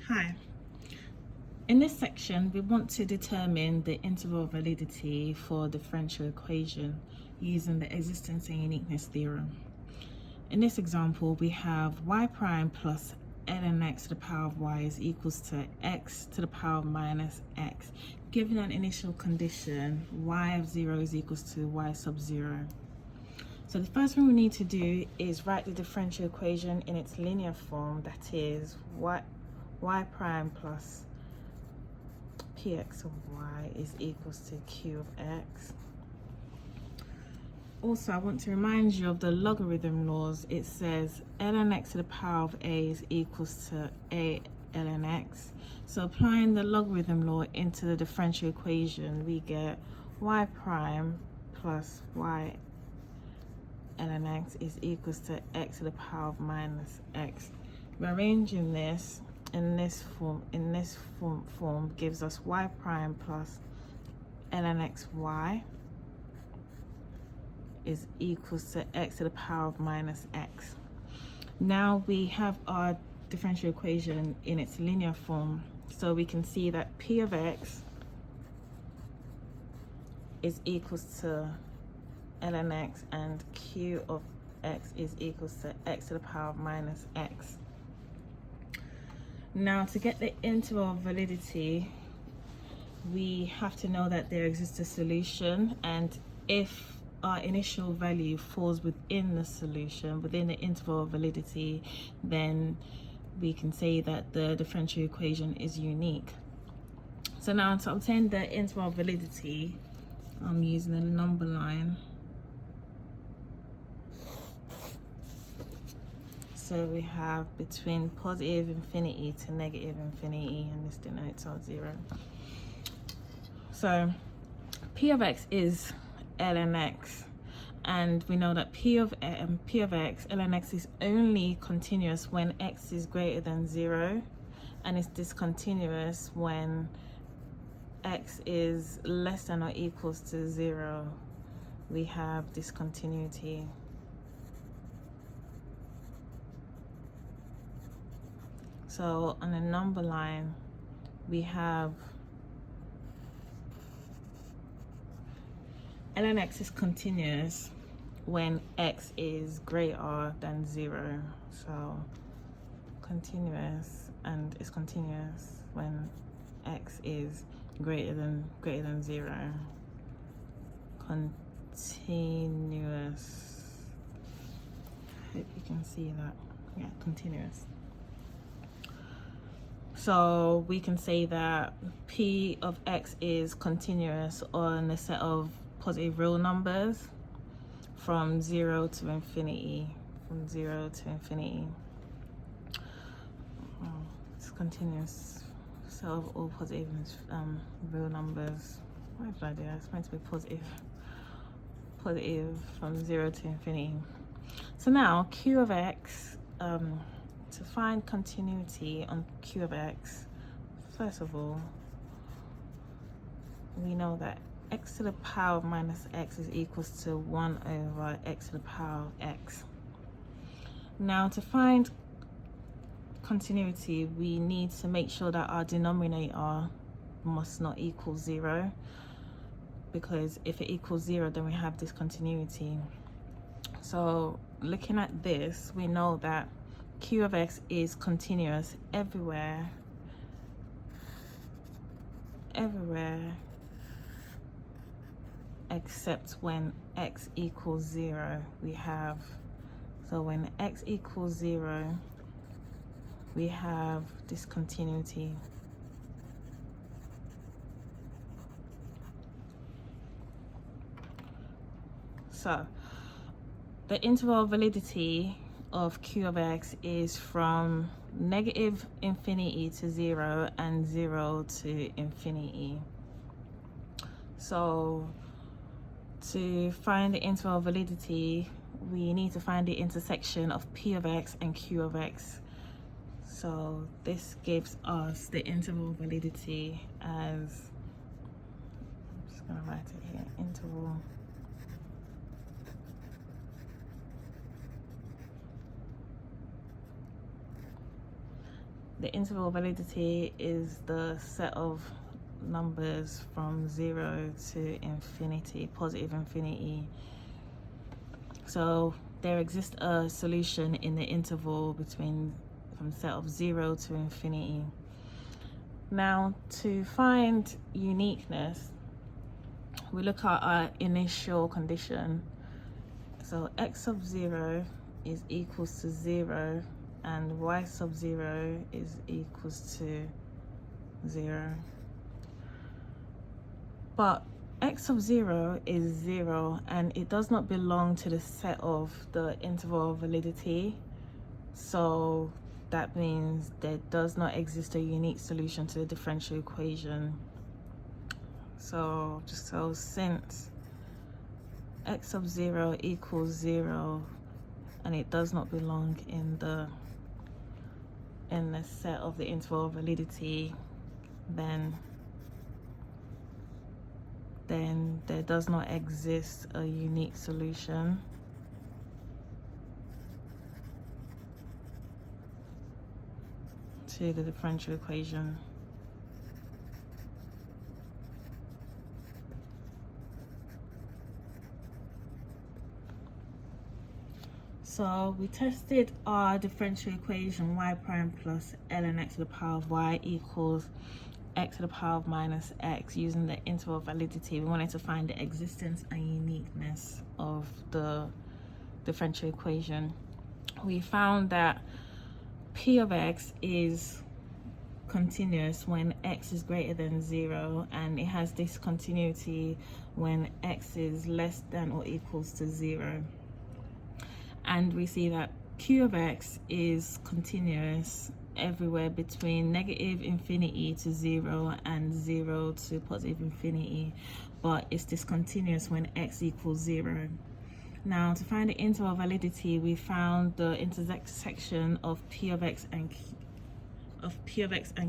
Hi. In this section, we want to determine the interval validity for differential equation using the existence and uniqueness theorem. In this example, we have y prime plus ln x to the power of y is equals to x to the power of minus x, given an initial condition y of 0 is equals to y sub 0. So the first thing we need to do is write the differential equation in its linear form, that is y prime plus px of y is equals to q of x. Also, I want to remind you of the logarithm laws. It says ln x to the power of a is equals to a ln x. So applying the logarithm law into the differential equation, we get y prime plus y ln x is equals to x to the power of minus x. Rearranging this in this form gives us y prime plus ln xy is equals to x to the power of minus x. Now we have our differential equation in its linear form, so we can see that p of x is equals to ln x and q of x is equals to x to the power of minus x. Now, to get the interval validity, we have to know that there exists a solution, and if our initial value falls within the solution, within the interval of validity, then we can say that the differential equation is unique. So now, to obtain the interval validity, I'm using a number line. So we have between positive infinity to negative infinity, and this denotes our 0. So p of x is ln x, and we know that p of x, ln x, is only continuous when x is greater than 0, and it's discontinuous when x is less than or equals to 0. We have discontinuity. So on the number line, we have ln x is continuous when x is greater than 0. So continuous, and it's continuous when x is greater than 0. Continuous. I hope you can see that. Yeah, continuous. So we can say that p of x is continuous on a set of positive real numbers from 0 to infinity. From 0 to infinity. It's continuous set of all positive real numbers. What did I do? It's meant to be positive from 0 to infinity. So now q of x, to find continuity on q of x, first of all, we know that x to the power of minus x is equals to 1 over x to the power of x. Now, to find continuity, we need to make sure that our denominator must not equal 0, because if it equals 0, then we have discontinuity. So looking at this, we know that q of x is continuous everywhere except when x equals 0. So when x equals 0, we have discontinuity. So the interval validity of q of x is from negative infinity to 0 and 0 to infinity. So to find the interval validity, we need to find the intersection of p of x and q of x. So this gives us the interval validity as, I'm just going to write it here, interval The interval validity is the set of numbers from 0 to infinity, positive infinity. So there exists a solution in the interval from set of 0 to infinity. Now, to find uniqueness, we look at our initial condition. So x of 0 is equals to 0 and y sub 0 is equals to 0. But x of 0 is 0 and it does not belong to the set of the interval of validity. So that means there does not exist a unique solution to the differential equation. So since x of 0 equals 0 and it does not belong in the set of the interval of validity, then there does not exist a unique solution to the differential equation. So we tested our differential equation y prime plus ln x to the power of y equals x to the power of minus x using the interval validity. We wanted to find the existence and uniqueness of the differential equation. We found that p of x is continuous when x is greater than 0, and it has discontinuity when x is less than or equals to 0. And we see that q of x is continuous everywhere between negative infinity to 0 and 0 to positive infinity, but it's discontinuous when x equals 0. Now, to find the interval validity, we found the intersection of p of x and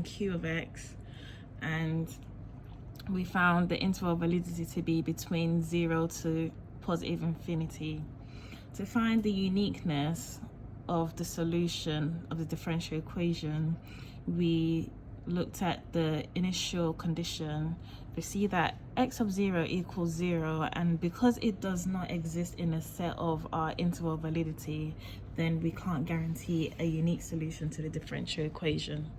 q of x, and we found the interval validity to be between 0 to positive infinity. To find the uniqueness of the solution of the differential equation, we looked at the initial condition. We see that x of 0 equals 0, and because it does not exist in a set of our interval validity, then we can't guarantee a unique solution to the differential equation.